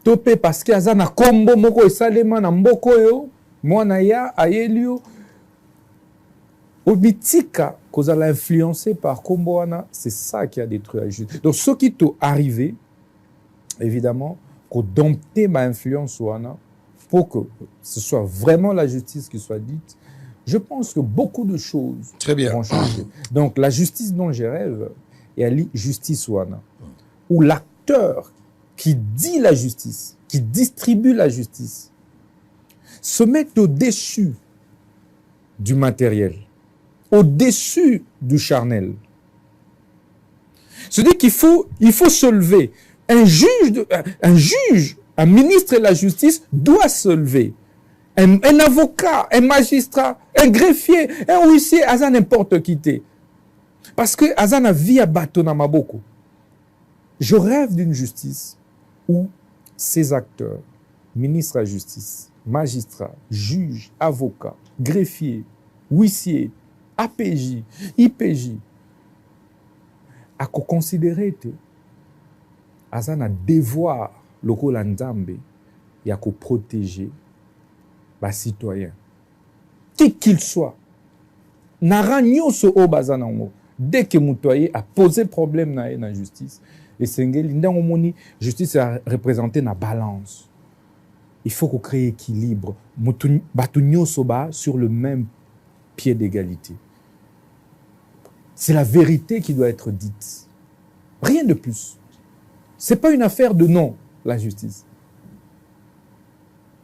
Topé parce que aza na kombo moko esalema na mboko yo mwana ya ayelio obitika kozala influencé par kombo wana, c'est ça qui a détruit la justice. Donc ce qui t'est arrivé évidemment qu'on dompter ma influence wana pour que ce soit vraiment la justice qui soit dite. Je pense que beaucoup de choses vont changer. Donc la justice dont je rêve est la justice wana où l'acteur qui dit la justice, qui distribue la justice, se met au-dessus du matériel, au-dessus du charnel. C'est-à-dire qu'il faut se lever. Un juge, un ministre de la justice doit se lever. Un avocat, un magistrat, un greffier, un huissier, aza n'importe qui. Parce que aza na vie à bateau na maboko. Je rêve d'une justice où ces acteurs, ministres de la justice, magistrats, juges, avocats, greffiers, huissiers, APJ, IPJ, à considérer que aza un devoir local en Nzambe et à protéger les citoyens, qui qu'il soit. Nara nyonso o bazanango dès que mutoye a posé problème na la justice. Et Sengeli, la justice a représenté la balance. Il faut qu'on crée équilibre. Batunyo soba sur le même pied d'égalité. C'est la vérité qui doit être dite. Rien de plus. Ce n'est pas une affaire de non, la justice.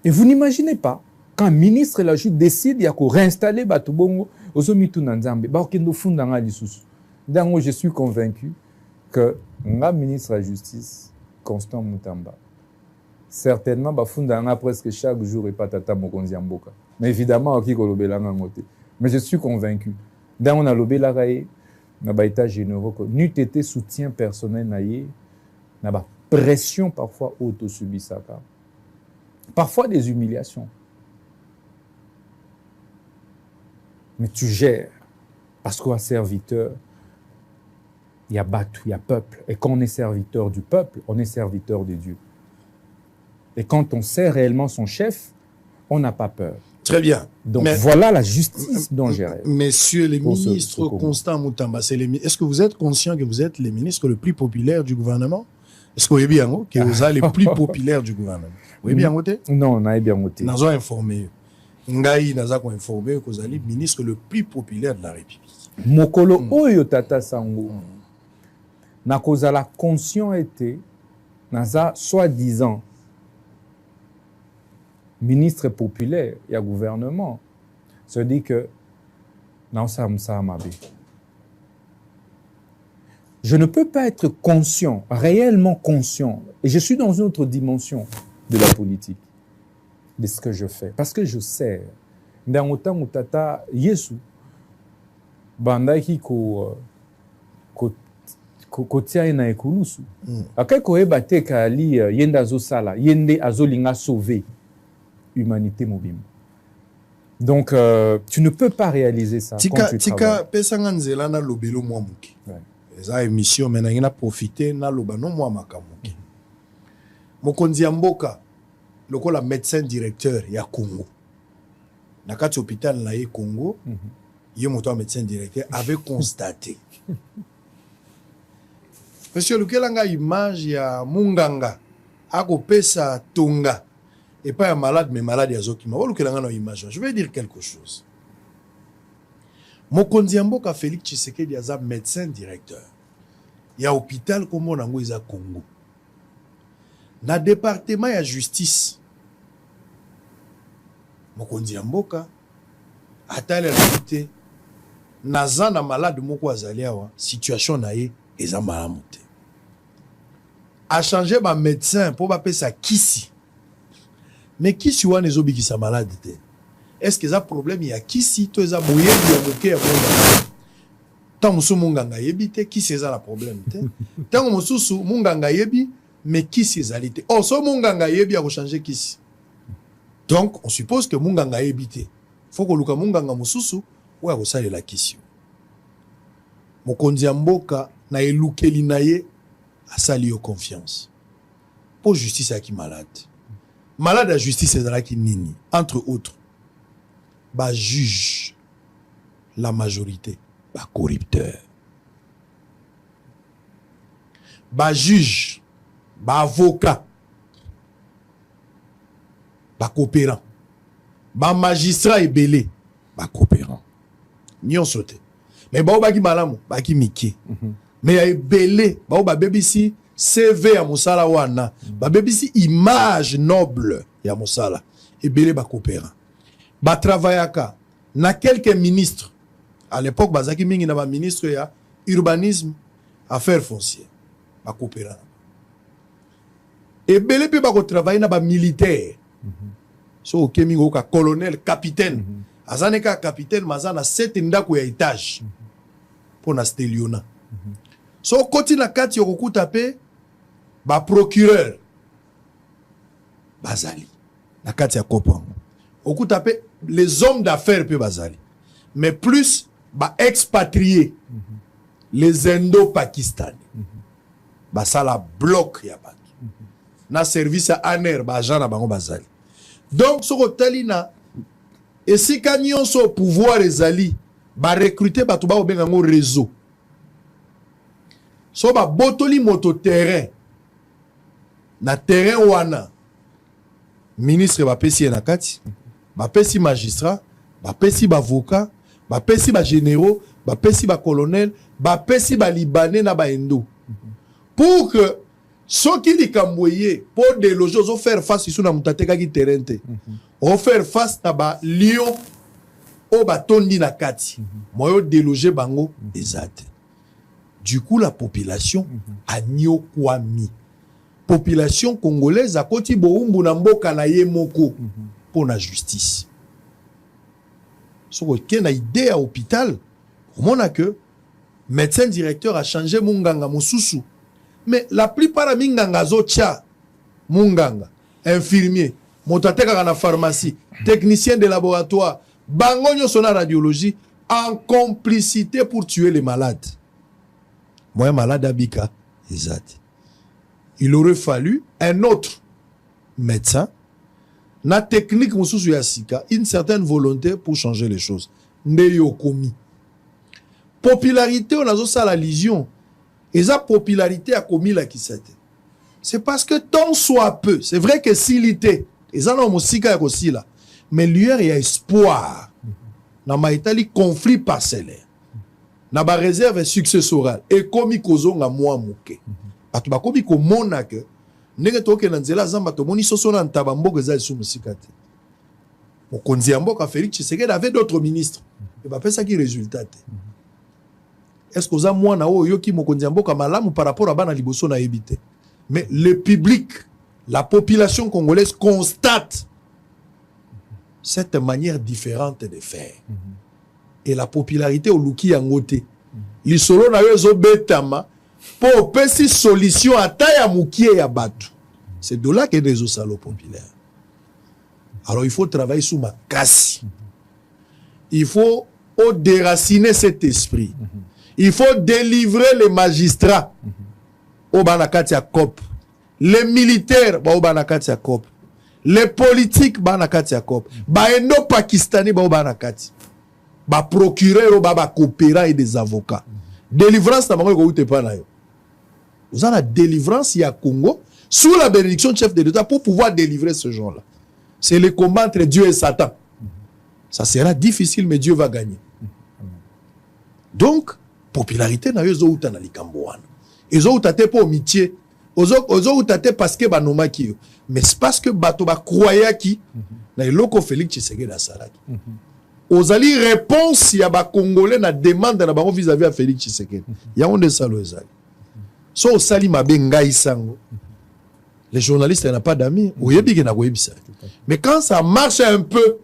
Et vous n'imaginez pas, quand un ministre de la justice décide de réinstaller Batubongo, je suis convaincu que le ministre de la Justice, Constant Mutamba, certainement, presque chaque jour, et pas Tata Mokonzi Mboka. Mais évidemment, mais je suis convaincu. Dans on a lobé la raie, dans l'état généraux, n'eût été soutien personnel, n'a pas pression parfois auto-subissaka. Parfois des humiliations. Mais tu gères. Parce qu'un serviteur, il y a battu, il y a peuple. Et quand on est serviteur du peuple, on est serviteur de Dieu. Et quand on sert réellement son chef, on n'a pas peur. Très bien. Donc voilà la justice dont j'ai rêvé. Messieurs les ministres, Constant Mutamba, est-ce que vous êtes conscient que vous êtes les ministres les plus populaires du gouvernement? Est-ce que vous êtes bien que vous êtes les plus populaires du gouvernement? Vous êtes bien voté? Non, on a bien voté. Nous avons informé. Nous avons informé que vous êtes le ministre le plus populaire de la République. Mokolo oyo tata sango. Na kozala conscient été naza soi-disant ministre populaire et gouvernement se dit que je ne peux pas être conscient, réellement conscient, et je suis dans une autre dimension de la politique, de ce que je fais, parce que je sers. Dans autant où tata Yesu bandaki ko tia na ekulusu akai ko eba te ka li yenda zo sala yende azolinga sauver humanité mobile. Donc tu ne peux pas réaliser ça quand tu travailles. Pesanga nzela na lobelo mwa muki. Eza émission mena ngina profiter na loba no mwa makamuki. Mokonzi ya mboka lokola médecin directeur ya Congo. Na kati hôpital na ye Congo, ye moto médecin directeur avait constaté. Monsieur Lukelanga image ya munganga akopesa tonga et pas un malade mais malade ya zokima. Lukelanga na image. Je vais dire quelque chose. Mokonzi Mboka Félix Tshisekedi aza médecin directeur. Ya hôpital comme nango iza Congo. Na département ya justice. Mokonzi Mboka atale la te naza na malade moko azali awa situation na ye eza malamu te. A changer ma médecin pour ba pesa kisi. Mais kisi wana ezobikisa malade te. Est-ce que ça problème il y a kisi to eza boyebi ya moke ya munganga. Tant musu munganga yebi te kisi eza la problème te. Tant musu munganga yebi mais kisi ezali te. Oh so munganga yebi ya ko changer kisi. Donc on suppose que munganga yebi te. Faut que luka munganga mususu ou ya ko salela kisi. Mokonzi Mboka na elukeli na ye asali yo confiance. pour justice à qui malade. Malade à justice c'est là qui nini. Entre autres, bah juge la majorité, bah corrupteur. Bah juge, bah avocat, bah coopérant. Bah magistrat et belé, bah coopérant. N'y on sauté. Mais bah qui malamu, bah qui miki. Mais il belé, bah BBC CV à Moussala wana, bah BBC image noble ya Moussala et belé bah coopérant. Bah travaillaka na quelques ministres à l'époque bah zaki mingi na ba ministre ya urbanisme, affaires foncières, bah coopérant. Et belé pe bah travailler na ba militaire. So ok mingo ka colonel, capitaine. Azaneka capitaine mazana 7 ndako ya étage. Pour na steliona. So koti na kati yoku tape ba procureur bazali. Na kati ya kopango. Oku tape les hommes d'affaires pe bazali. Mais plus ba expatriés. Les indo-pakistanais. Ba sala bloc ya bato. Na service à ANER ba jana bango bazali. Donc ce que et si quand au pouvoir les alliés ba recruter ba to ba obenga réseau so ba botoli moto terrain na terrain wana ministre ba pesi na kati ba pesi magistrat ba pesi ba avocat ba pesi ba généraux ba pesi ba colonel ba pesi ba libanais na ba indo pour que ceux qui li kamboye pour déloger aux faire face sur na mutateka ki terrain te on faire face na ba lion o ba tondi na kati moyo déloger bango ezate. Du coup la population a nyokwami. Population congolaise a koti boumbu na mboka na ye moko pour la justice. So que na idée à hôpital on a que médecin directeur a changé munganga mususu. Mais la plupart de minganga zotia munganga infirmier motateka na pharmacie technicien de laboratoire bangonyo sona radiologie en complicité pour tuer les malades. Moi malade abika exact. Il aurait fallu un autre médecin na technique mususu ya sika une certaine volonté pour changer les choses. Ndeyo komi popularité on a ça la légion. Et sa popularité a commis la kisate. C'est parce que tant soit peu, c'est vrai que s'il était, et ça n'a pas aussi là, mais lueur il y a espoir. Dans ma Italie, conflit parcellaire. Dans ma réserve successorale. Et comme il cause un mois mouké. Parce que comme il commande que, n'est-ce que dans zela zamba to moni soso na tabambo que za sous musikate. Au Konziambo ka Félix Tshisekedi avait d'autres ministres. Et bah ça qui résultat. Est-ce que vous avez moi na yo ki mokonzi mboka malamu par rapport à bana liboso na ebité. Mais le public, la population congolaise constate cette manière différente de faire. Et la popularité au luki yangote. Li solo na yo zo betama pour pesi solution à taille mukie ya batu. C'est de là que des osalo populaires. Alors il faut travailler sous ma casse. Il faut déraciner cet esprit. Il faut délivrer les magistrats au Banakati à COP, les militaires au Banakati à COP, les politiques Banakati à COP, les Pakistanais au Banakati, les procureurs au coopérants et des avocats. Délivrance, vous avez la délivrance, il y a Congo, sous la bénédiction du chef de l'État pour pouvoir délivrer ce genre-là. C'est le combat entre Dieu et Satan. Ça sera difficile, mais Dieu va gagner. Donc, popularité na yo uta na likambo wana ezo utate po mitié ozo utate parce que banoma ki mais c'est parce que bato ba croya ki na eloko Félix Tshisekedi na salaki ozali réponse ya ba congolais na demande na bango vis-à-vis à Félix Tshisekedi ya onde salo ezali so sali mabenga isango les journalistes n'ont pas d'amis oyebi ke na koyebisa mais quand ça marche un peu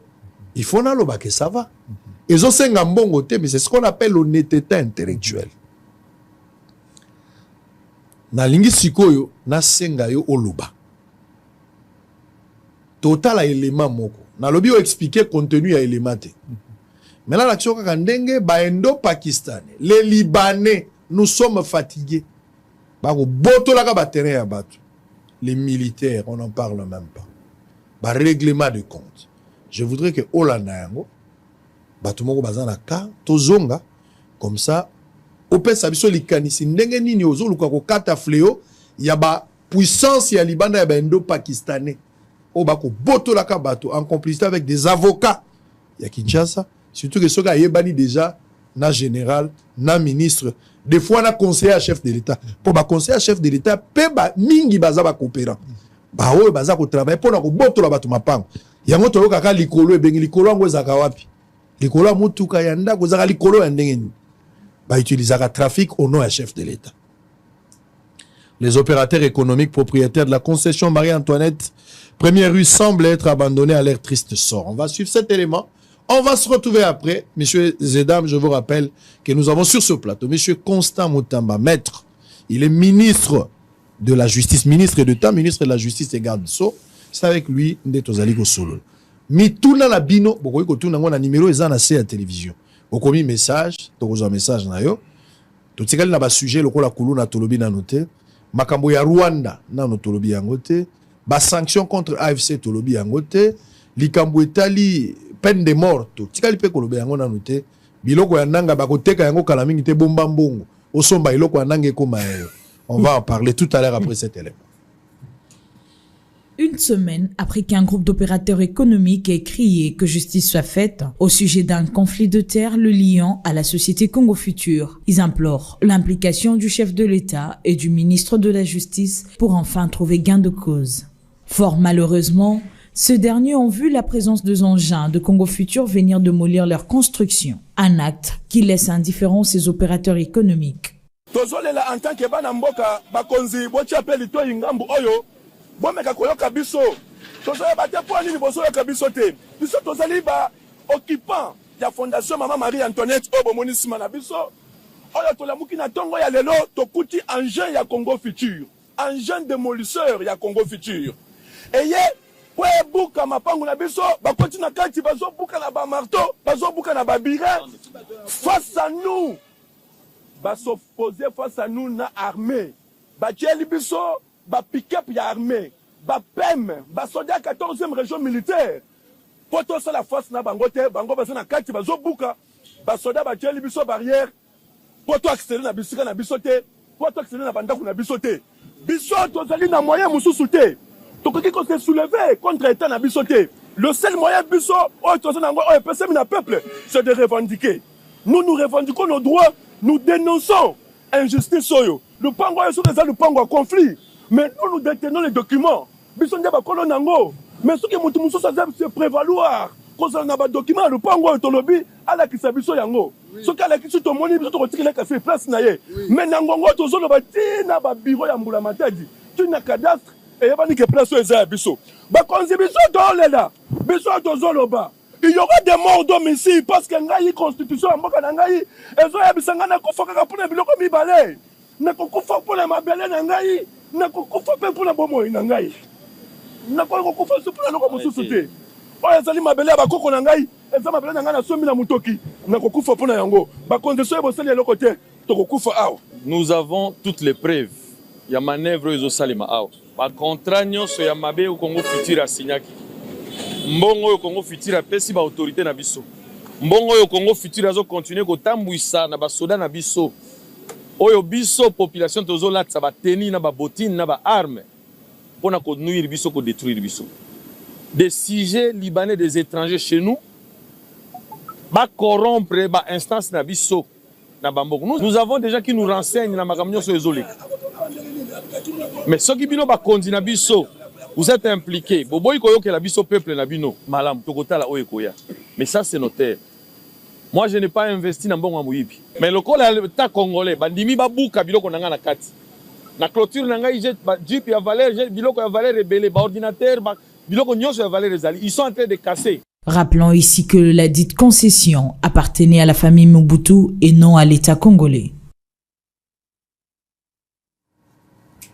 il faut na loba que ça va. Ils ont un bon côté, mais c'est ce qu'on appelle l'honnêteté intellectuelle. Na lingi sikoyo, na senga yo oluba. Total a élément moko. Na lobi yo expliquer contenu à élément te. Mais là, l'action kakandenge, ba indo-pakistanais, les Libanais, nous sommes fatigués. Bako boto la ka ba terrain ya batu. les militaires, on n'en parle même pas. Bah, règlement de compte. Je voudrais que Olanda yango, bah, tout le monde bazana ka, tozonga, comme ça, au père sabiso likanisi, ndenge nini ozo lukako kata fléau, y a ba puissance ya libanda ya ba indo-pakistanais. O bako boto la kabato, en complicité avec des avocats. Y a Kinshasa, surtout que ce gars yebani déjà, na général, na ministre, des fois na conseiller à chef de l'État. Pour ba conseiller à chef de l'État, pe ba mingi baza ba coopérant. Ba o baza ko travailler pour na ko boto la bato mapango. Yango tolo kaka likolo ebengi likolo ngo zaka wapi. Likolo mutuka ya ndako zaka likolo ya ndenge ni. Ba utilisera trafic au nom du chef de l'État. Les opérateurs économiques propriétaires de la concession Marie-Antoinette, première rue, semblent être abandonnés à leur triste sort. On va suivre cet élément. On va se retrouver après. Messieurs et dames, je vous rappelle que nous avons sur ce plateau Monsieur Constant Moutamba, maître. Il est ministre de la Justice, ministre d'État, ministre de la Justice et garde sceaux. C'est avec lui, Ndetozali Solo. Mituna la bino, bokoyi kotuna ngona numéro ezana à la télévision. Bokomi message, tokozo message na yo. Totikali na ba sujet lokola kulu na tolobi na noté. Makambo ya Rwanda na no tolobi yango te. Ba sanction contre AFC tolobi yango te. Likambo etali peine de mort to. Tikali pe kolobi yango na noté. Biloko ya nanga bakoteka yango kala mingi te bomba mbongo. Osomba iloko ya nanga ekoma yo. On va en parler tout à l'heure après cet élément. Une semaine après qu'un groupe d'opérateurs économiques ait crié que justice soit faite au sujet d'un conflit de terre le liant à la société Congo Future, ils implorent l'implication du chef de l'État et du ministre de la Justice pour enfin trouver gain de cause. Fort malheureusement, ceux derniers ont vu la présence de engins de Congo Future venir démolir leur construction, un acte qui laisse indifférents ces opérateurs économiques. En tant que banamboka bakonzi bochapeli to ingambu oyo bomeka koyoka biso tozoya bate po nini bozoyoka biso te biso tozali ba occupant ya fondation Maman Marie-Antoinette oyo bomoni nsima na biso oyo tolamuki na ntongo ya lelo tokuti engin ya Congo Future, engin démolisseur ya Congo Future eye po ebuka mapangu na biso bakoti na kati bazobuka na bamarteau bazobuka na babira face à nous va s'opposer face à nous na armée. Ba tieli biso, ba pick-up ya armée, ba PEM, ba soldat 14e région militaire. Poto sa la force na bangote, bango ba na kati ba zobuka, ba soldat ba tieli biso barrière. Poto accélérer na bisika na bisote, poto accélérer na bandaku na bisote. Biso tozali na moyen mususu te. Tokoki ko se soulever contre état na bisote. Le seul moyen biso o tozali na ngo o epesemi na peuple, c'est de revendiquer. Nous revendiquons nos droits. Nous dénonçons injustice. Le pango est sur le pango à conflit. Mais nous détenons les documents. Bisson Diaba Kolonango. Mais ce qui est se prévaloir. Quand on a des documents, le pango est au lobby. À la Kisabiso Yango. Ce qui est la question de mon livre, c'est que tu as place. Mais Nangongo, tu as un bureau à Moulamatadi. Tu as un cadastre et il y a une place aux Abisso. Quand on dit Bisso, là. Bisso, tu il y aura des morts d'hommes ici parce qu'il y a une constitution en Boka Nangaï. Et so ya bisanga na kofaka pour les biloko mibale. Na kokufa pour les mabele nangaï, na kokufa pe pour la bomo nangaï. Na kokufa pour la loko mususu te. Oya zali mabele ba koko nangaï, et ça mabele nanga na somi na mutoki. Na kokufa pour na yango. Ba condition e boseli loko te, to kokufa aw. Nous avons toutes les preuves. Il y a manœuvre ezo salima aw. Par contrat nyonso ya mabe au Congo Future asignaki. Mbongo yo Congo Future apesi ba autorité na biso. Mbongo yo Congo Future azo continuer ko tambwisa na ba soda na biso. Oyo biso population tozo latsa ba teni na ba botine na ba arme. Pona ko nuire biso ko détruire biso. Des sujets libanais des étrangers chez nous ba corrompre ba instance na biso na bamboko. Nous avons des gens qui nous renseignent na makamnyo so ezolek. Mais ceux qui bino ba kondi na biso vous êtes impliqués. Boboy koyo ke la biso peuple na bino malam tokota la oyekoya. Mais ça c'est notaire. Moi je n'ai pas investi dans bon amuyibi. Mais le col l'État congolais bandimi babuka biloko nanga na kati. Na clôture nanga jet jeep ya valeur jet biloko ya valeur rebelle ba ordinateur ba biloko nyonso ya valeur ezali. Ils sont en train de casser. Rappelons ici que la dite concession appartenait à la famille Mobutu et non à l'État congolais.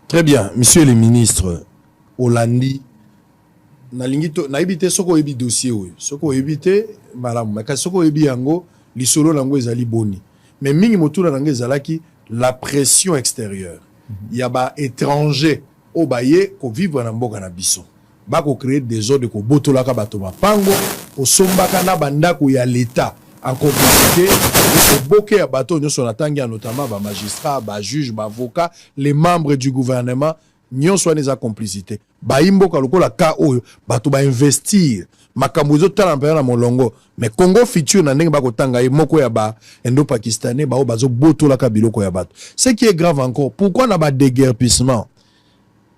Très bien, monsieur le ministre Olandi nalingito na ebité soko ebi dossier oyo soko ebité malamu makasi soko ebi yango lisolo nango ezali boni mais mingi motuna nango ezalaki la pression extérieure il y a ba étranger o baye ko vivre na mboka na biso ba ko créer des ordres ko botolaka bato mapango o sombaka na bandako ya l'état en complicité ko boke ya bato nyonso na tangi notamment ba magistrat ba juge ba avocat les membres du gouvernement nyonso wana eza complicité bayimboka lokola ka oyo bato ba investir makambo ezotala mpena na molongo mais Congo futur na ndenge bakotanga ye moko ya ba indo-pakistanais bao bazobotolaka biloko ya bato. Ce qui est grave encore, pourquoi na ba déguerpissement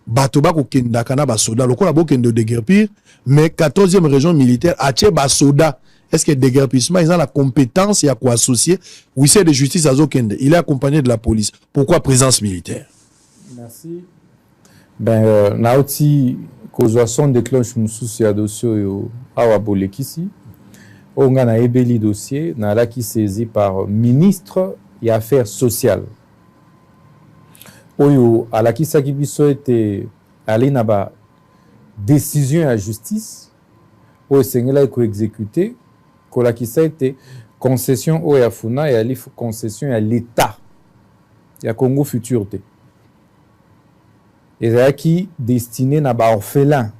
bato bakokendaka na basoda lokola bokende déguerpir mais 14e région militaire atie basoda. Est-ce que déguerpissement ils ont la compétence et à quoi associer huissier de justice à Zokende, il est accompagné de la police. Pourquoi présence militaire? Merci. Ben naoti causation déclenche mususu ya dossier yo awa bolekisi onga na ebeli dossier na la qui saisi par ministre et affaires sociales oyo ala qui saki biso ete ali na ba décision à justice oyo sengela ko exécuter ko la qui ça été concession oyo ya funa et ali concession à l'état ya Congo futur te et qui destiné na ba orphelin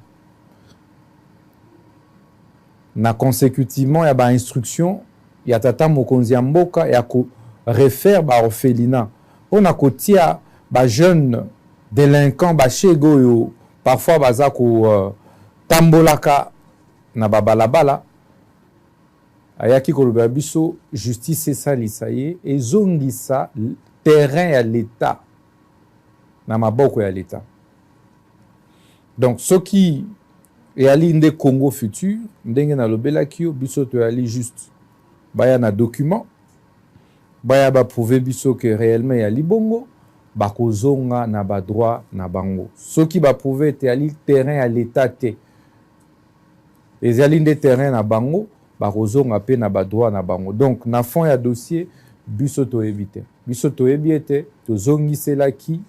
na consécutivement ya ba instruction ya tata mokonzi ya mboka ya ko refaire ba orphelinat on a kotia ba jeune délinquant ba chego yo parfois baza ko tambolaka na babalabala ayaki ko loba biso justice salisa ye ezongisa terrain ya l'état na maboko ya l'état. Donc ce qui est ali nde Congo futur ndenge na lobela kio biso to ali juste baya na document baya ba prouver biso que réellement ya li bongo ba kozonga na ba droit na bango ce qui ba prouver te ali terrain à l'état te les ali nde terrain na bango ba kozonga pe na ba droit na bango. Donc na fond ya dossier biso to éviter biso to ebiete to zongi sela ki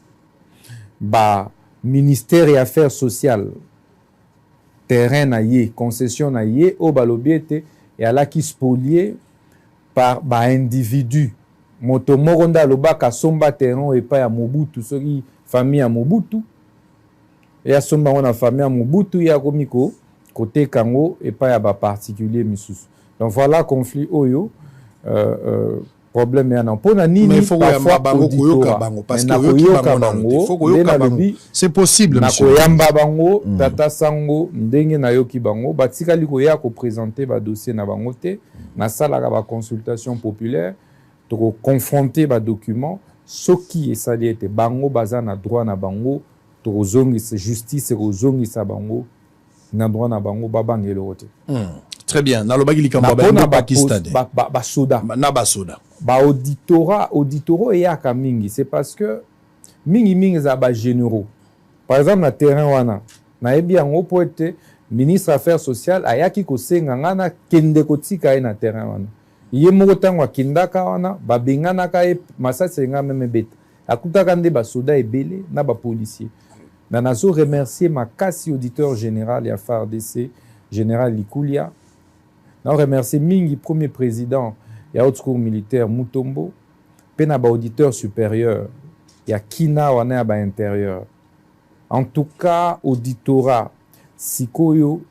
ba ministère et affaires sociales terrain na ye concession na ye o balobiete et ala ki spolié par ba individu moto moronda lobaka somba terrain et pas ya Mobutu soki famille ya Mobutu et ya somba on a famille ya Mobutu ya komiko côté kango et pas ya ba particulier misusu. Donc voilà conflit oyo problème ya na pona nini mais il faut que bango koyoka bango parce que yoka bango il faut koyoka bango c'est possible monsieur na koyamba bango tata sango ndenge na yoki bango batikali koya ko présenter ba dossier na bango te na sala ba consultation populaire to confronter ba document soki esali ete bango baza na droit na bango to zongi justice ko zongi sa bango na droit na bango babangelo te. Très bien. Dans le bagili kamba Pakistan. Ba soda. Na ba soda. Ba auditoro et yaka mingi. C'est parce que mingi za ba généraux. Par exemple na terrain wana na ebi yango po ete ministre affaires sociales ayaki ko senga ngana kende ko tika na terrain wana. Ye moko tangwa kindaka wana ba bengana ka e masasa nga meme beta. Akutaka nde ba soda ebele na ba policier. Na nazo remercier makasi auditeur général ya FARDC général Likulia. Nous remercions Mingi, premier président, il y a autre cours militaire Mutombo, pena ba auditeur supérieur, il y a Kina wana ba intérieur. En tout cas, auditorat, sikoyo,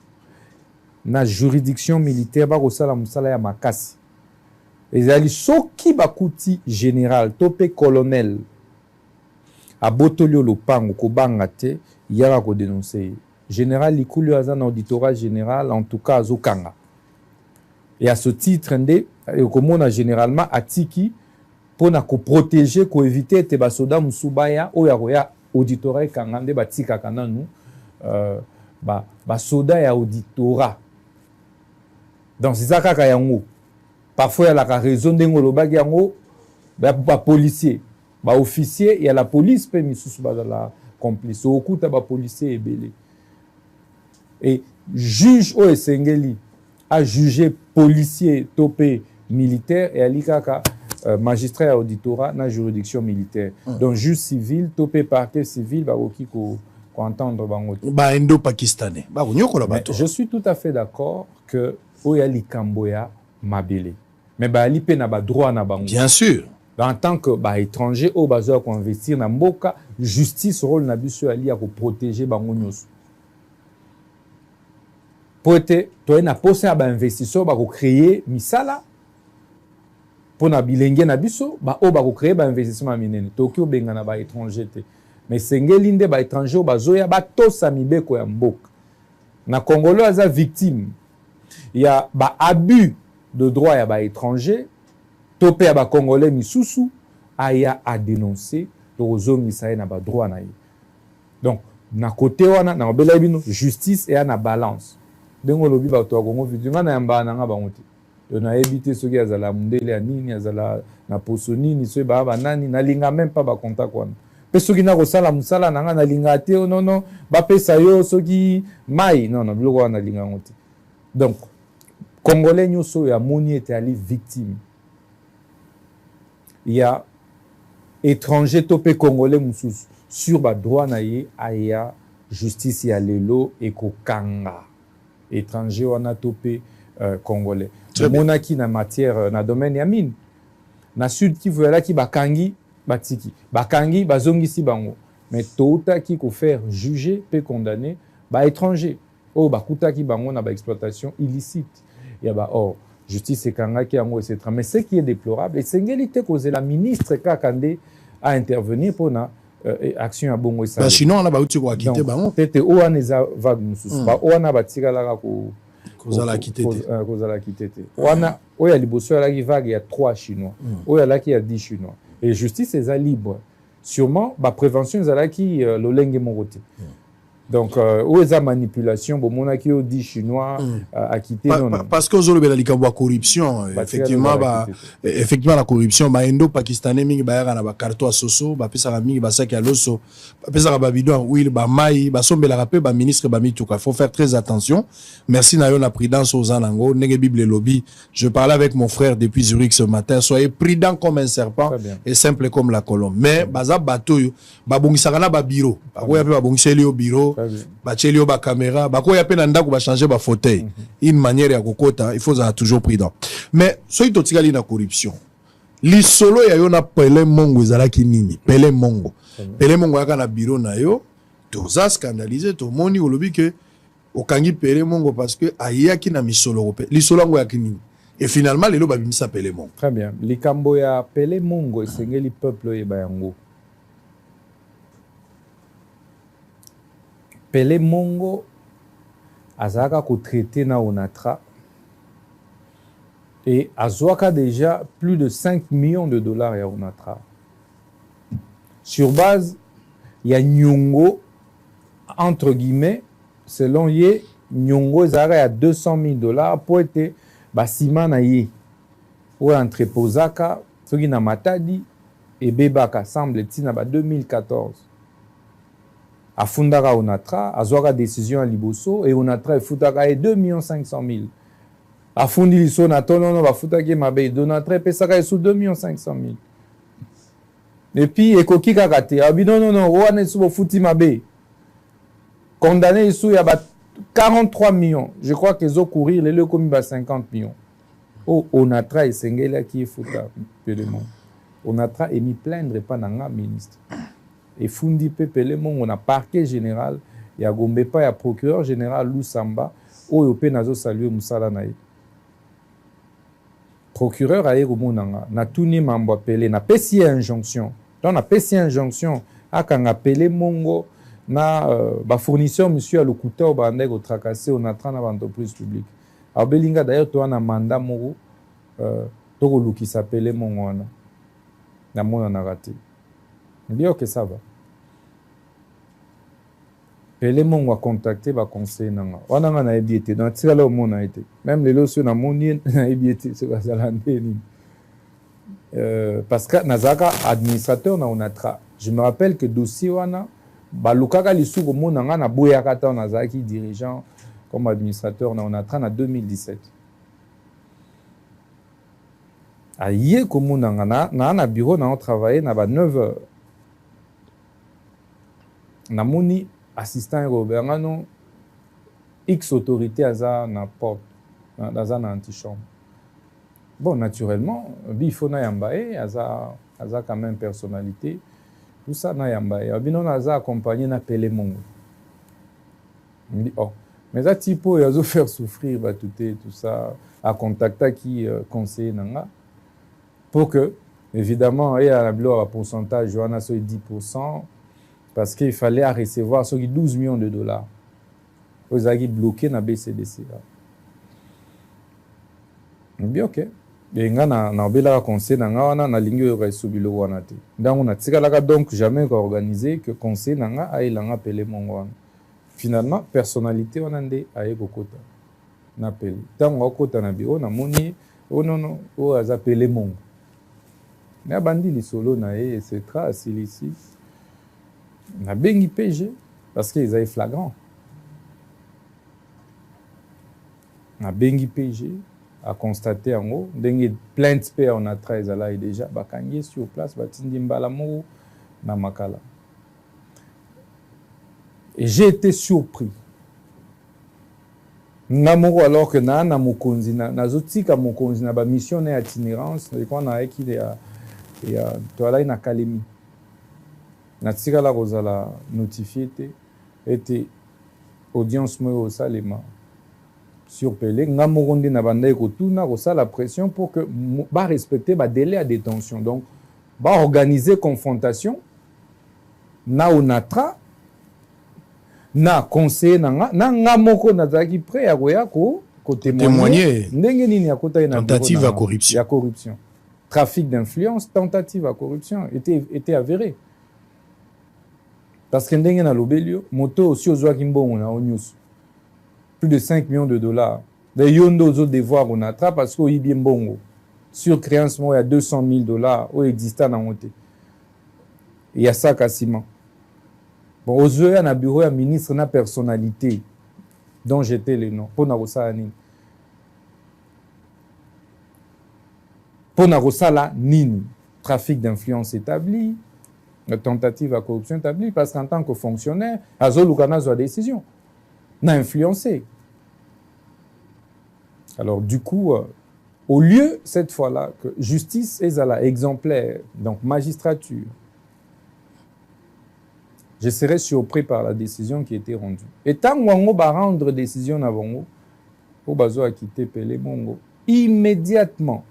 na juridiction militaire, ba kosala musala ya makasi. Ezali soki bakuti général, topé colonel, a botolio lopango, kobanga te, yara ko dénoncer. Général Likulio azan auditorat général, en tout cas, azokanga. Et à ce titre, comme on a généralement atiki pour na ko protéger, ko éviter te basoda musubaya o ya auditorat kangande batika kananu basoda ya auditorat. Donc c'est ça kaka yango. Parfois il y a la raison d'engolo bagi yango ba policier, ba officier, il y a la police pe misusu ba la complice. Okuta ba policier ebele. Et juge o esengeli a jugé policier topé militaire et alikaka magistrat et auditorat na juridiction militaire. Donc juge civil topé parquet civil ba oki ko entendre bango. Ba indo-pakistanais. Ba nyoko la bato. Je suis tout à fait d'accord que oya likamboya mabele. Mais ba ali pe na ba droit na bango. Bien sûr. en tant que étranger au besoin qu'on investir na mboka justice rôle na biso ali à protéger bango nyonso pour être toi na poste ba investisseur ba créer misala pour na bilenge na biso o ba créer ba investissement minene Tokyo benga na ba étranger te mais sengeli nde ba étranger bazoya ba tosa mibeko ya mboka na Congolais aza victime il y a ba abus de droit ya ba étranger topé ya ba Congolais misusu aya à dénoncer tozongisa na ba droit na ye donc na côté wana na obela bino justice et na balance dengo lobi ba to Congo vitunga na yamba na nga bangote na éviter soki azala mundele ya nini azala na poso nini so ba nani na linga même pas ba contact wana pe soki na kosala musala na nga na linga te non non ba pesa yo soki mai non non biloko wana linga ngote donc Congolais nyoso ya moni était ali victime il y a étranger topé Congolais mususu sur ba droit na ye aya justice ya lelo ekokanga étranger wana topé Congolais monaki na matière na domaine ya mine na sud Kivu la ki bakangi batiki bakangi bazongisi bango mais tota ki ko faire juger pe condamner ba étranger bakutaki bango na ba exploitation illicite ya ba justice ekangaki yango etc mais ce qui est déplorable et sengeli cause la ministre Kakande a intervenir pour na action ya bongo ça sinon on a ba uti ko akite bango tete o aneza vague mususu ba o ana batika la ko kozala kitete wana oya liboso ya la vague ya 3 chinois oya la ki ya 10 chinois et justice est libre sûrement ba prévention ezala ki lolenge mongote donc où est la manipulation bon mon qui au dit chinois à quitter non parce que aux la likambo corruption effectivement effectivement la corruption indo pakistanais mingi ba yaka na ba carton à soso ba pesa mingi ba sac à loso ba pesa ba bidon huile ba mai ba sombela rapé ba ministre ba mituka faut faire très attention merci na yo la prudence aux anango nege bible lobby je parlais avec mon frère depuis Zurich ce matin soyez prudent comme un serpent et simple comme la colombe mais baza bateau ba bongisaka na ba bureau ba ko ya pe ba bongiseli au bureau bachelio ba caméra ba ko ya pe na ndako ba changer ba fauteuil une manière ya kokota il faut être toujours prudent mais soki totikali na corruption li solo ya yo na Pele Mongo ezalaki nini Pele Mongo yaka na bureau na yo toza scandalisé to moni olobi que okangi Pele Mongo parce que ayaki na misolo rope li solo ngo yaki nini et finalement lelo babimisa Pele Mongo très bien likambo ya Pele Mongo esengeli peuple yeba yango Pele Mongo azaka ko traité na Onatra et azwaka déjà plus de 5 millions de dollars ya Onatra sur base ya nyongo entre guillemets selon ye nyongo zara ya 200 000 dollars pour être basima na ye ou entreposaka soki na Matadi et bebaka semble tina ba 2014 afundaka Onatra azwaka décision à liboso et Onatra efutaka 2 500 000 afundi liso na tonono bafutaki mabe Onatra pesaka sous 2 500 000 et puis ekoki kaka te abi non wana sous futi mabe condamné sous ya ba 43 millions je crois qu'ils ont courir les komi ba 50 millions Onatra esengela ki efuta Pele Mongo Onatra emi plaindre pa nanga ministre et fundi Pele Mongo na parquet général ya gombe pa ya procureur général Lusamba oyo pe nazo saluer musala na ye procureur aye komonanga na tuni mambo Pele na pesi injonction donc na pesi injonction akanga Pele Mongo na ba fournisseur monsieur Lokuta o bande ko tracasser Onatra na entreprise publique abelinga d'ailleurs to na mandat moko to ko lukisa Pele Mongo wana na mona na raté bien que ça va Pele Mongo a contacté ba conseiller nanga wana nga na ebiete dans tirala au mona été même les loso na moni na ebiete ce que ça l'andeni parce que nazaka administrateur na Onatra je me rappelle que dossier wana ba lukaka lisuko mona nga na boyaka ta nazaki dirigeant comme administrateur na Onatra na 2017 aye komona nga na bureau na on travailler na ba 9h na moni assistant Robert ngano X autorité aza na porte dans un antichambre bon naturellement bifona yambae aza aza quand même personnalité. Tout ça, na yamba. Et abino naza accompagné na Pelé Mongo. Il me dit, oh, mais ça typo, il a faire souffrir, bah, tout ça, à contacter qui conseiller nanga. Pour que, évidemment, il y a un pourcentage, on a 10%, parce qu'il fallait recevoir 12 millions de dollars. Ils ont bloqué na BCDC. Je me dis, ok. Et na obela conseil nanga wana na lingi yo resubilo wana te. Donc on a tikalaka donc jamais organisé que conseil nanga ailanga Pelé Mongo wana. Finalement personnalité wana nde aye kokota na Pelé. Tango okota na biro na moni oh non o aza Pelé Mongo. Na bandi li solo na ye etc. ici. Na bengi PG parce qu'ils avaient flagrant. Na bengi PG a constaté en haut, dengue plainte pe on a 13 là et déjà bakangi sur place batindi mbalamu na makala. Et j'ai été surpris. Namoko alors que na mokonzi na zotika mokonzi na ba mission na itinérance et qu'on a qui et toi une académie. Na tika la rozala notifié était audience mo au salema. Sur Pelé, Ngamoronde na banda ekotuna kosa la pression pour que ba respecter ba délai à détention. Donc ba organiser confrontation na onatra na conseiller na ngamoko na zaki prêt à koya ko témoigner ndenge nini akota ina tentative à corruption. Ya corruption. Trafic d'influence, tentative à corruption était avéré. Parce que ndenge na lobelio moto aussi ozwa kimbongo na news. Plus de 5 millions de dollars. Les yondo aux devoirs on attrape parce qu'il y a bien bongo. Sur créance, il y a 200 000 dollars au existant dans le il y a ça quasiment. Bon, aux yeux, il y a un bureau, un ministre, une personnalité dont j'étais le nom. Pour Narosa Nini. Pour Narosa la Nini. Trafic d'influence établi, tentative à corruption établie, parce qu'en tant que fonctionnaire, Azolukana a décision. N'a influencé. Alors du coup, au lieu cette fois-là que justice est à la exemplaire, donc magistrature, je serais surpris par la décision qui a été rendue. Et tant qu'on va rendre décision avant pour bazo a quitté Pelé Mongo, immédiatement,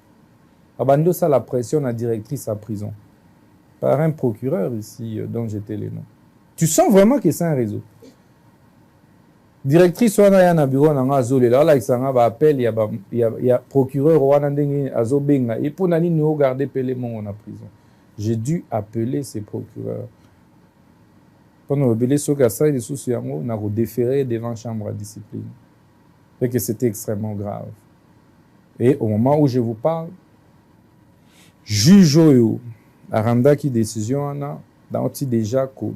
abandonne ça la pression à la directrice à prison par un procureur ici dont j'étais le nom. Tu sens vraiment que c'est un réseau. Directrice wana ya na bureau na ngazole là isanga ba appel ya procureur wana ndenge azobenga et pour nani nous garder Pelé Mongo en prison. J'ai dû appeler ces procureurs. Pendant le belé soka ça les sous yango na redéféré devant chambre à discipline. Et que c'était extrêmement grave. Et au moment où je vous parle, juge oyo aranda qui décision ana dans déjà ko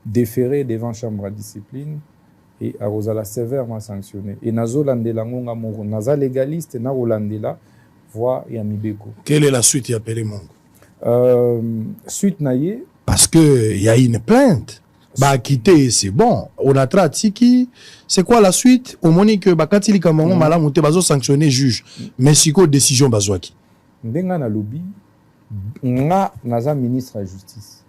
déféré devant chambre à discipline. Et à Rosala sévèrement sanctionné. Et nazo landela ngonga moko naza légaliste na rolandela voix ya mibeko. Quelle est la suite ya Pelé Mongo? Suite naie parce que il y a une plainte. Bah quitter c'est bon. On a tiki. C'est quoi la suite? Au moment que ba katili kamango malamu te bazo sanctionner juge. Mais siko décision bazwaki. Ndenga na lobby nga naza ministre de la justice.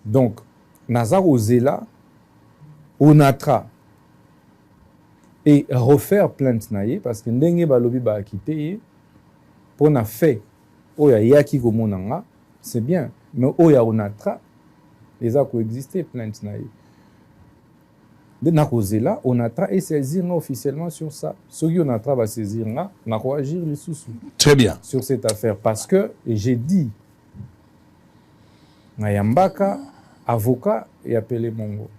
Donc Nazar Ozela, Onatra, et refaire plainte naïe parce que ndenge balobi ba quitté pour na fait oya yaki gomonanga c'est bien mais oya Onatra les a coexisté plainte naïe de na Ozela Onatra et saisir officiellement sur ça ce qui Onatra va saisir na agir les sous très bien sur cette affaire parce que et j'ai dit na yambaka avocat et appelé Mongo.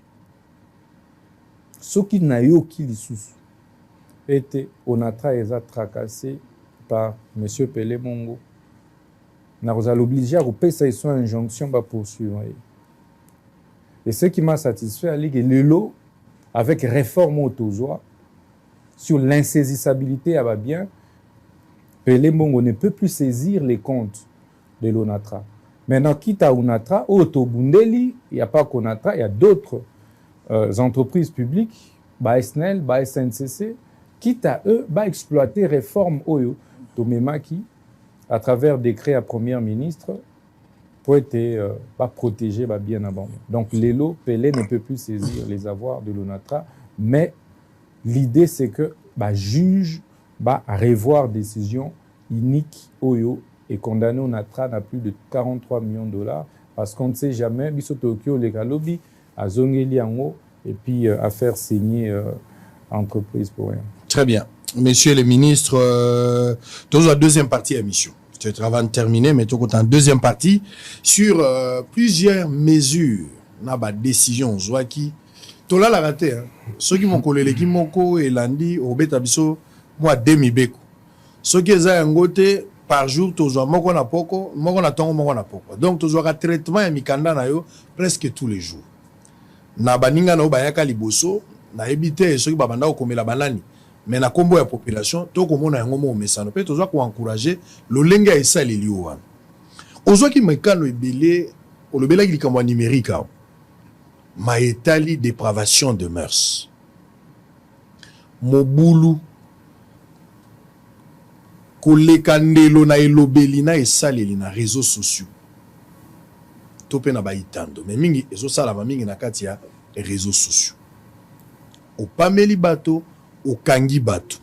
Ce qui n'a eu qui lisusu était Onatra et tracassé par M. Pelé Mongo. Nous avons obligé à payer sa injonction pour poursuivre. Et ce qui m'a satisfait, c'est que le lot, avec réforme autozoa, sur l'insaisissabilité à bien, Pelé Mongo ne peut plus saisir les comptes de l'Onatra. Maintenant, quitte à Onatra, Otobundeli, il n'y a pas qu'Onatra, il y a d'autres entreprises publiques, SNEL, SNCC, quitte à eux, exploiter réforme Oyo, Tomemaki, à travers décret à Premier ministre, pour être pas protégé bien avant. Donc, Lelo, Pelé ne peut plus saisir les avoirs de l'ONATRA, mais l'idée, c'est que juge va revoir décision unique Oyo et condamner l'ONATRA à plus de 43 millions de dollars, parce qu'on ne sait jamais, Biso Tokyo, les Galobi, à Zongeli Ango, et puis à faire signer entreprise pour rien. Très bien. Messieurs les ministres, dans la deuxième partie de l'émission. Je travaille terminé, mais tout en deuxième partie sur plusieurs mesures. Na ba décision Zouaki. Tout là la raté. Ceux qui m'ont collé les Kimoko et Landi au Betabiso, moi demi beko. Ceux qui ont un côté par jour, tous ont moko na poko, moko na tongo, moko na poko. Donc tous ont un traitement et mikanda na yo presque tous les jours. Na baninga na bayaka liboso, na éviter ceux qui babanda au komela banani. Mais na combo ya population to komona yango mo mesano pe toza ko encourager lo lenga esali liwa ozo ki mekano ebele o lo bela ki likambo numérique ma etali dépravation de mœurs mobulu koleka ndelo na elobeli na esali na réseaux sociaux to pe na ba itando mais mingi ezo sala ba mingi na kati ya réseaux sociaux o pameli bato au Kangi Bato.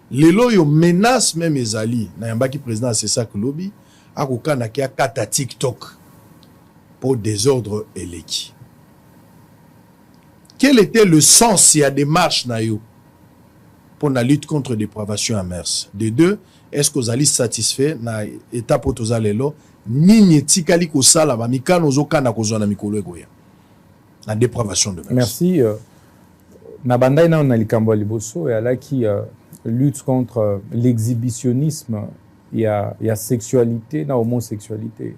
Lelo yo menace même ezali na yambaki président c'est ça que lobby a kokana ki akata TikTok pour désordre eleki. Quel était le sens et la démarche na yo pour la lutte contre dépravation à mers? De deux, est-ce que vous allez satisfait na étape où lelo nini tikali ko sala ba mikano zokana ko zona mikolo egoya. La dépravation de mers. Merci. Na bandai na on a likambo liboso et là qui lutte contre l'exhibitionnisme il y a sexualité na homosexualité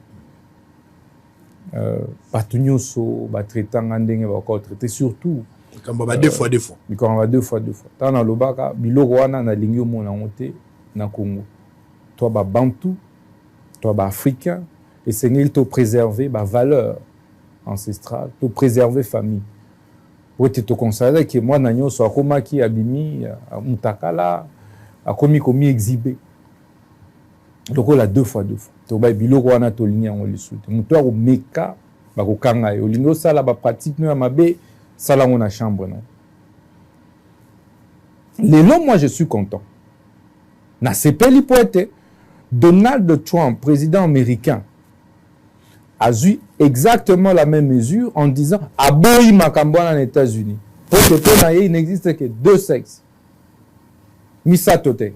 batunyoso ba traitanga ndenge ba ko traiter surtout comme ba deux fois mikon ba deux fois tana lobaka biloko wana na lingi omona ngote na Congo toi ba bantu toi ba africain et c'est il to préserver ba valeur ancestrale to préserver famille. Oui, tu te considères que moi, Nanyo, soit comme qui abimi, à Mutakala, à komi exhibé. Donc, là, deux fois. Tu vas bilo ko ana to ligne en le soute. Muto au meka, ba ko kanga yo. Lingo sala ba pratique no mabe, sala ngona chambre non. Les noms, moi, je suis content. Na sepeli poete, Donald Trump, président américain, a eu exactement la même mesure en disant aboyi makambo en États-Unis. Pour que il n'existe que deux sexes. Misa tote.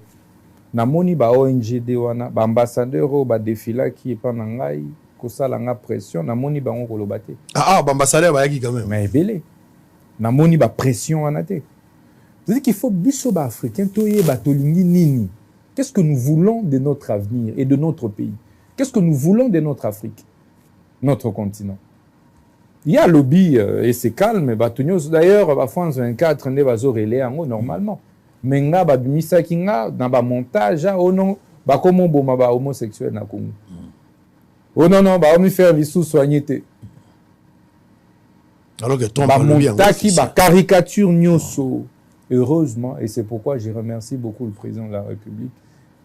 Na moni ba ONG de wana ba ambassadeur ba défila qui est pas nangai ko sala nga pression na moni ba ngoko lobate. Ba ambassadeur ba yaki quand même. Mais belé. Na moni ba pression wana te. C'est-à-dire qu'il faut biso ba africain toye ba tolingi nini. Qu'est-ce que nous voulons de notre avenir et de notre pays? Qu'est-ce que nous voulons de notre Afrique? Notre continent. Il y a lobby et c'est calme. D'ailleurs, France 24, normalement. Mais nga ba bimisa kinga dans ba montage oh non ba comment boma ba homosexuel na Congo. Oh non ba on faire visou soigner te. Alors que ton ba montaki ba caricature nyoso. Heureusement, et c'est pourquoi je remercie beaucoup le président de la République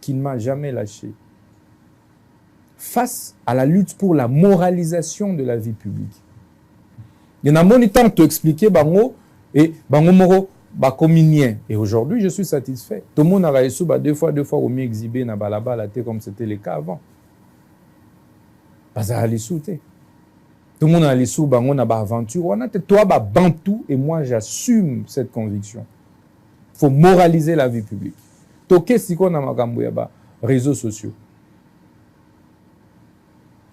qui ne m'a jamais lâché. Face à la lutte pour la moralisation de la vie publique. Il y en a mon temps de expliquer bango et bango moro ba communien. Et aujourd'hui, je suis satisfait. Tout le monde a réussi deux fois au mieux exhibé na balaba comme c'était le cas avant. Pas à aller sauter. Tout le monde a allé sous bango na ba aventure. On a toi ba bantou et moi j'assume cette conviction. Il faut moraliser la vie publique. Toké si qu'on a makambo ya ba réseaux sociaux.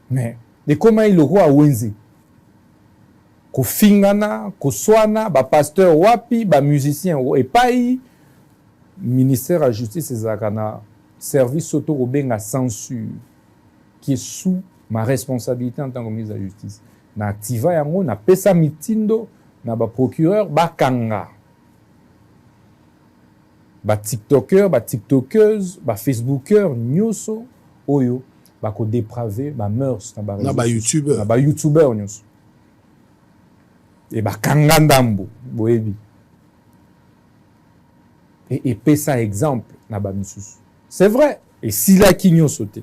Mais et comment il le roi Wenze? Ko fingana, ko swana, ba pasteur wapi, ba musicien et pas ministère de la justice et zakana service auto obenga censure qui est sous ma responsabilité en tant que ministre de la justice. Na activa yango na pesa mitindo na ba procureur ba kanga. Ba tiktoker, ba tiktokeuse, ba facebooker nyoso oyo ba ko dépraver ba mœurs na ba youtubeur. Na ba youtubeur nyoso. Et bah kangandambo boebi et pesa exemple na ba misusu. C'est vrai, Et si la qui sauté.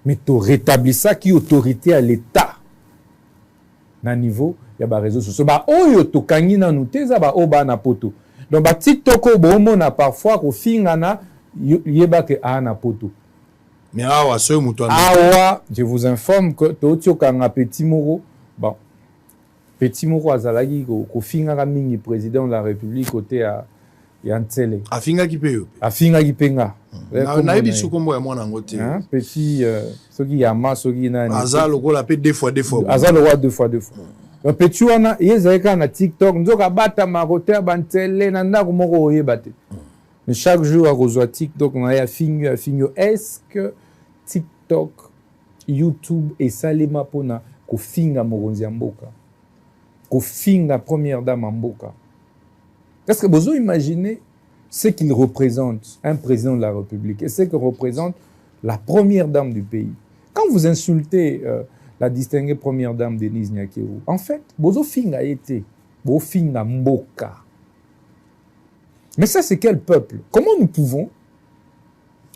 Mais tu rétablis ça qui autorité à l'État. Na niveau, il y a des réseaux sociaux. Bah, oyo to kangi na nouté, ça ba oba na poto. Donc, bah, TikTok, bon, na parfois, ko fingana, yeba ke a na poto. Mais awa, ce mouton. Awa, je vous informe que Totio Kanga Petit Moro, bon, Petit Moro Azalagi, ko fingana mingi président de la République, côté à Yantsele. Afinga qui paye. Afinga qui penga. Na ebi sukombo ya mwana ngote. Petit, soki yama, soki nani. Azal ko la paye deux fois. Azal le roi deux fois. Donc petit wana, yezaka na TikTok, nzoka bata marote Bantele, nanda kumoko oyebate. Mais chaque jour à rejoindre TikTok, on a fini. Est-ce que TikTok, YouTube et Salema Pona, ko finga moronzi mboka, ko finga première dame mboka. Est-ce que vous imaginez ce qu'il représente, un président de la République, et ce que représente la première dame du pays? Quand vous insultez la distinguée première dame Denise Nyakeru, en fait, Bozo Finga été, Bozo Finga Mboka. Mais ça, c'est quel peuple? Comment nous pouvons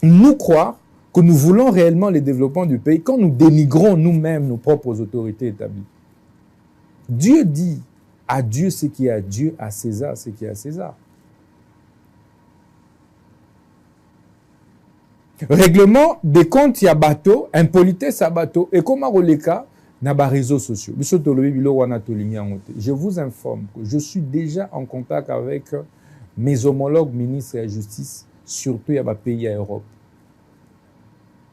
nous croire que nous voulons réellement le développement du pays quand nous dénigrons nous-mêmes nos propres autorités établies? Dieu dit à Dieu ce qui est à Dieu, à César ce qui est à César. Règlement des comptes, il y a bateau, impolitesse à bateau, et comment on les cas, il y a des réseaux sociaux. Je vous informe que je suis déjà en contact avec mes homologues ministres de la Justice, surtout il y a des pays à Europe.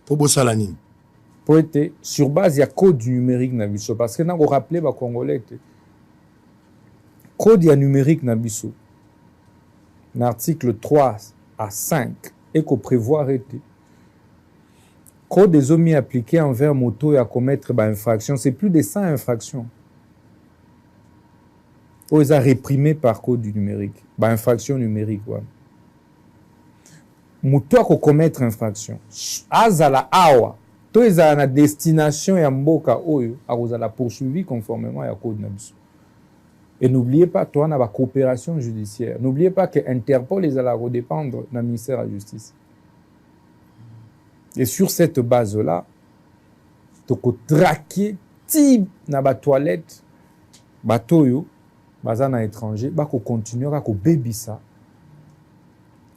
Pour Salanine. Pour être sur base, il y a code du numérique, parce que nous avons rappelé les Congolais. Code numérique, l'article 3 à 5, et qu'on prévoit arrêter. Code des hommes appliqués envers moto et à commettre des infractions, c'est plus de 100 infractions. Ils sont réprimés par code du numérique. Infraction numérique. Moto à commettre infraction. Azala awa. Tous ils ont la destination et mboka oyo à la poursuivi conformément à code nabiso. Et n'oubliez pas, toi, on a la coopération judiciaire. N'oubliez pas que Interpol les allait redépendre dans le ministère de la Justice. Et sur cette base-là, tu peux traquer type dans la toilette, bateau yo, bazana étranger, ba ko continuer à ko baby ça,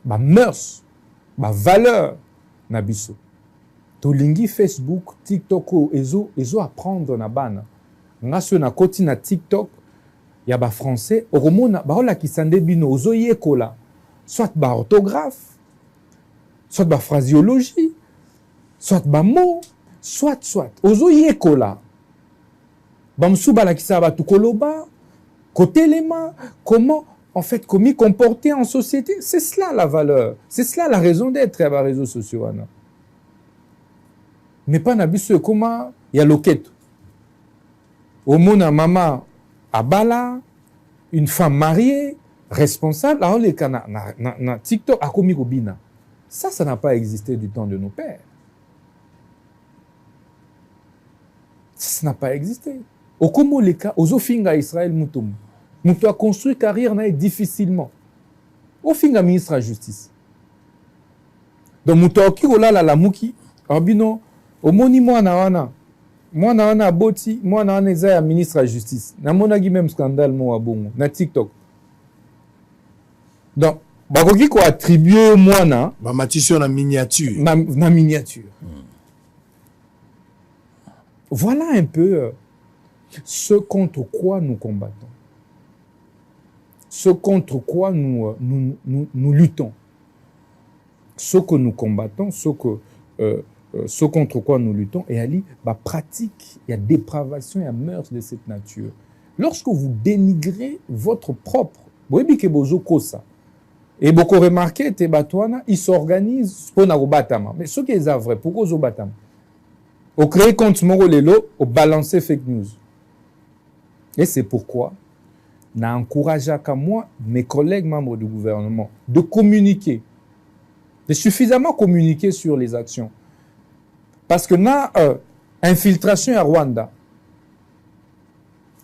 ba mœurs, ba valeur na biso. To lingi Facebook, TikTok, ezo apprendre na bana. Nga so na koti na TikTok, ya ba français, oromona ba ola kisande bino ozo yekola, soit ba orthographe, soit ba phraséologie, soit ba mot, soit ozo yekola. Ba msuba la kisaba tukoloba, côté les mains, comment en fait comment comporter en société, c'est cela la valeur, c'est cela la raison d'être à les réseaux sociaux. Mais pas n'abuse comment il y a loquette. Au monde à maman à Bala, une femme mariée, responsable, alors les cana na TikTok a commis Robina. Ça n'a pas existé du temps de nos pères. Ça n'a pas existé. Au Congo les cas, aux Ofinga Israël Moutoum. Moutou a construit carrière difficilement. Au Finga ministre de la Justice. Donc Moutou a qui la mouki, Arbino, au moni moi na wana boti, moi na wana eza ministre de la Justice. Na monagi même scandale mo abongo na TikTok. Donc bakoki ko attribuer moi na ba matissio na miniature. Na miniature. Voilà un peu ce contre quoi nous combattons. Ce contre quoi nous luttons. Ce que nous combattons, ce contre quoi nous luttons, et Ali, pratique, il y a dépravation, il y a mœurs de cette nature. Lorsque vous dénigrez votre propre, et beaucoup remarqué, ils s'organisent pour nous battre. Mais ce qui est vrai, pourquoi ils battent? Au créer compte Morolelo, au balancer fake news. Et c'est pourquoi n'a encouragé qu'à moi, mes collègues membres du gouvernement, de communiquer, de suffisamment communiquer sur les actions. Parce que na infiltration à Rwanda,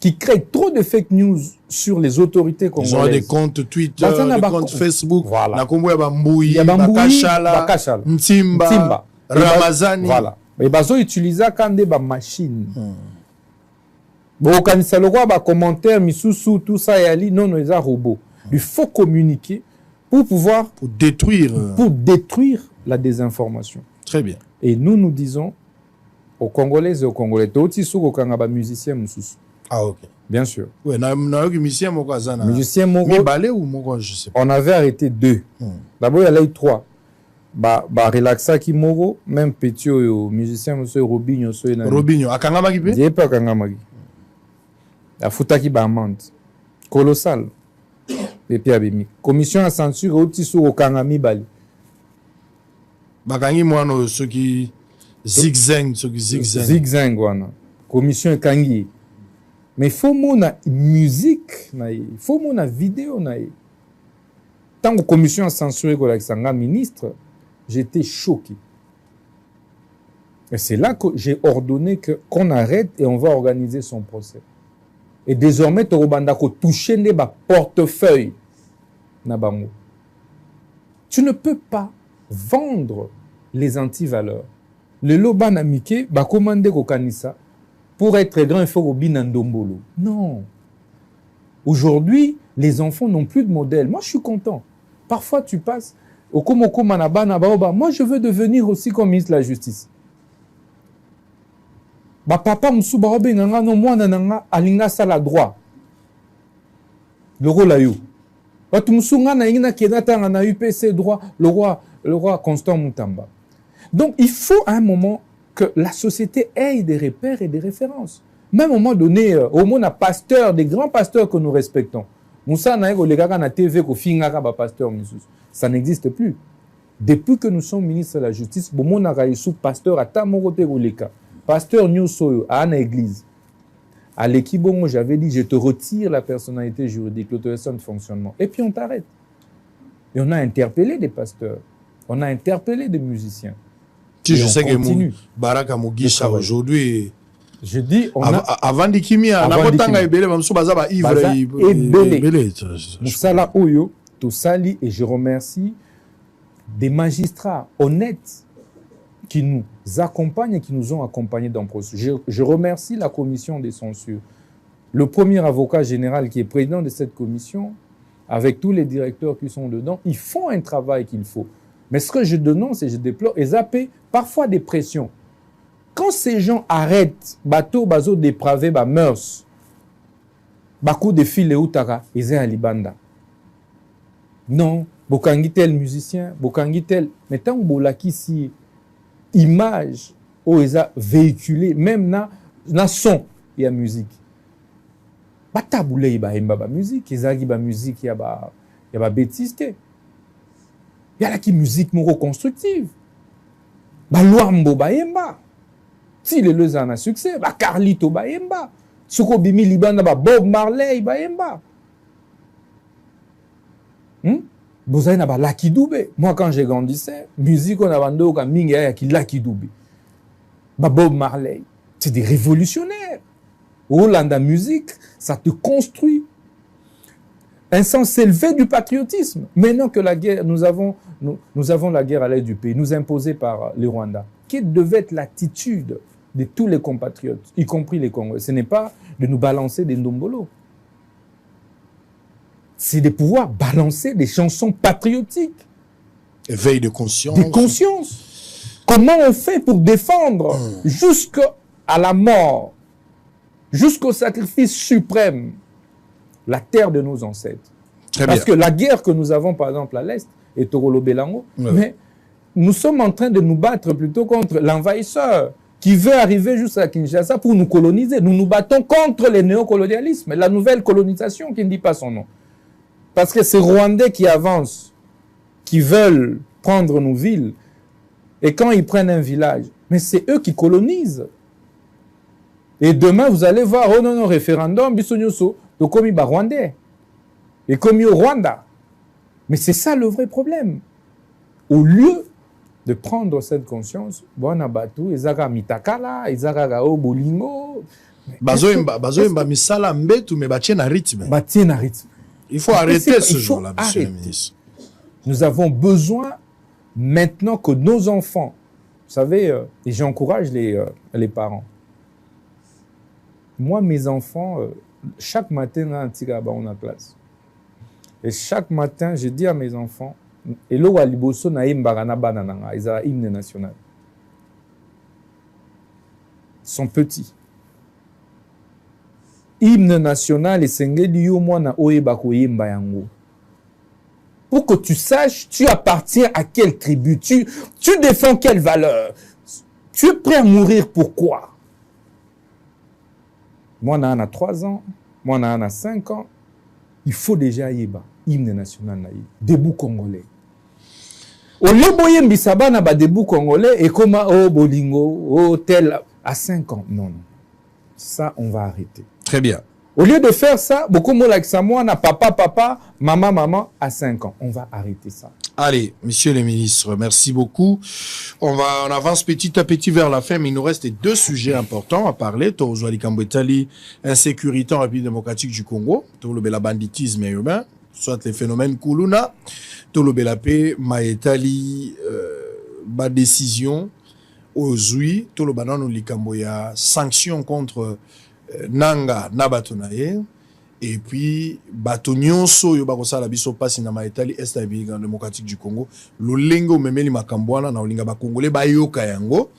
qui créent trop de fake news sur les autorités congolaises. Ils ont des comptes Twitter, des comptes Facebook. Voilà. Na Kombo ya Bambouyi, Bakashala, Bakashala, Mtimba, Ramazani. Voilà. Et bazo utiliser quand des machines. Bon, quand ça le roi ba commentaire misusu tout ça yali non non les robots. Il faut communiquer pour pouvoir détruire la désinformation. Très bien. Et nous disons aux Congolais et aux Congolais toti soko kanga ba musicien mususu. Ah ok. Bien sûr. Ouais, na musicien moko azana. Musicien moko. Mi balé ou moko je sais pas. On avait arrêté 2. D'abord il y a eu 3. Ba relaxa ki moko même petit au musicien monsieur Robinho so na. Robinho akanga maki pe? Dié pas akanga maki. La futaki ba amende colossal. Et puis abimi. Commission à censure oti soko kanga mibali. Bakangi mwana ceux qui zigzag. Zigzag wana. Commission kangi. Mais il faut mona musique, il faut mona vidéo. Tant que commission a censuré Alexandra ministre, j'étais choqué. Et c'est là que j'ai ordonné qu'on arrête et on va organiser son procès. Et désormais, Torobanda ko toucher les portefeuilles. Tu ne peux pas vendre les antivaleurs. Le loban amike ba commandé ko kanisa. Pour être grand, il faut au binandombolo. Non. Aujourd'hui, les enfants n'ont plus de modèle. Moi, je suis content. Parfois, tu passes au Komoko Manaba, Nabaoba. Moi, je veux devenir aussi comme ministre de la Justice. Ba papa Moussoubarobe Nanga, non, moi, Nananga, Alinga Sala droit. Le rôle là, you. Batu Moussounga, Naïna Kenata, na UPC droit, le roi Constant Moutamba. Donc, il faut à un moment que la société ait des repères et des références. Même à un moment donné, au moins, un pasteur, des grands pasteurs que nous respectons. Moussa Naïgo, les gars, na TV, ko fingaka ba pasteur, ça n'existe plus. Depuis que nous sommes ministres de la Justice, bon, mon araïsou, pasteur, à Tamorote Goleka, pasteur New Soyo, à une église. À l'équibongo, j'avais dit, je te retire la personnalité juridique, l'autorisation de fonctionnement. Et puis on t'arrête. Et on a interpellé des pasteurs. On a interpellé des musiciens. Si je sais que Baraka Mugisha aujourd'hui, je dis, on avant d'Ikimia, on a pas tant ebele, même sous Bazaba ebele. Moussala Oyo, tout sali, et je remercie des magistrats honnêtes qui nous accompagnent et qui nous ont accompagnés dans le processus. Je remercie la commission des censures. Le premier avocat général qui est président de cette commission, avec tous les directeurs qui sont dedans, ils font un travail qu'il faut. Mais ce que je dénonce et je déplore, ils appellent parfois des pressions. Quand ces gens arrêtent, bateau, bazo, dépravé, ba mœurs, bakou de fil et outara, ils sont à Libanda. Non, bokangi tel musicien, bokangi tel. Mais tant que bolaki si image, où ils ont véhiculé, même na son, il y a musique. Bataboule, il y a musique, ils ont musique, il y a bêtise. Il y a la qui musique constructive. Ba Luambo Bayemba. Si le Lezan a succès, ba Carlito Bayemba. Soko Bimi Libanda ba Bob Marley Bayemba. Bozaina ba Lucky Dube. Moi quand j'ai grandissé, musique on a vendu au mingi ya ki Lucky Dube. Ba Bob Marley. C'est des révolutionnaires. Hollanda musique, ça te construit. Un sens élevé du patriotisme. Maintenant que la guerre, nous avons la guerre à l'est du pays, nous imposée par les Rwandais. Quelle devait être l'attitude de tous les compatriotes, y compris les Congolais? Ce n'est pas de nous balancer des ndombolos. C'est de pouvoir balancer des chansons patriotiques. Éveil de conscience. Des consciences. Comment on fait pour défendre jusqu'à la mort, jusqu'au sacrifice suprême, la terre de nos ancêtres. Parce que la guerre que nous avons, par exemple, à l'Est, est Torolo Belango, mais nous sommes en train de nous battre plutôt contre l'envahisseur qui veut arriver jusqu'à Kinshasa pour nous coloniser. Nous nous battons contre le néocolonialisme, la nouvelle colonisation qui ne dit pas son nom. Parce que ces Rwandais qui avancent, qui veulent prendre nos villes, et quand ils prennent un village, mais c'est eux qui colonisent. Et demain, vous allez voir, oh non, référendum, Bissonyoso, de comme il Rwandais. Et comme au Rwanda. Mais c'est ça le vrai problème. Au lieu de prendre cette conscience, bon, Abatu, Ezara Mitakala, Ezara Gao Bolingo, bazoyemba misala mbetu mais batie na rythme. Batie na rythme. Il faut arrêter ce genre-là, monsieur le ministre. Nous avons besoin maintenant que nos enfants, vous savez, et j'encourage les parents. Moi, mes enfants, chaque matin, on a classe. Et chaque matin, je dis à mes enfants, et là, ils ont hymne national. Ils sont petits. Hymne national et sengeli yo mwana oyeba koyemba yango. Pour que tu saches, tu appartiens à quelle tribu, tu défends quelle valeur, tu es prêt à mourir pourquoi? Moi, on a 3 ans, moi, on a 5 ans. Il faut déjà yeba, hymne national, debout congolais. Au lieu de bisaba na ba debout congolais et comme oh bolingo, oh tel à 5 ans. Non, non. Ça, on va arrêter. Très bien. Au lieu de faire ça, beaucoup de like ça, moi, on a papa, maman, à 5 ans. On va arrêter ça. Allez, monsieur le ministre, merci beaucoup. On avance petit à petit vers la fin, mais il nous reste 2 sujets importants à parler. Tozwali Kambwetali, insécurité en République démocratique du Congo, le banditisme urbain, soit les phénomènes Kuluna, le paix, Maetali, décision, Ozui, tout le banan likambo ya sanctions contre Nanga Nabatonaye. Et puis, Batonyonso, Yobakosala Biso Passi na Maetali, Est République démocratique du Congo, Lulengo Memeli Makambwana, na Olinga Bakongole, Bayoka Yango,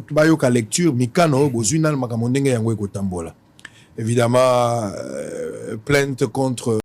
Bayoka lecture, Mikano, Bozuina, Makamondenge Yango Ekotambola. Évidemment, plainte contre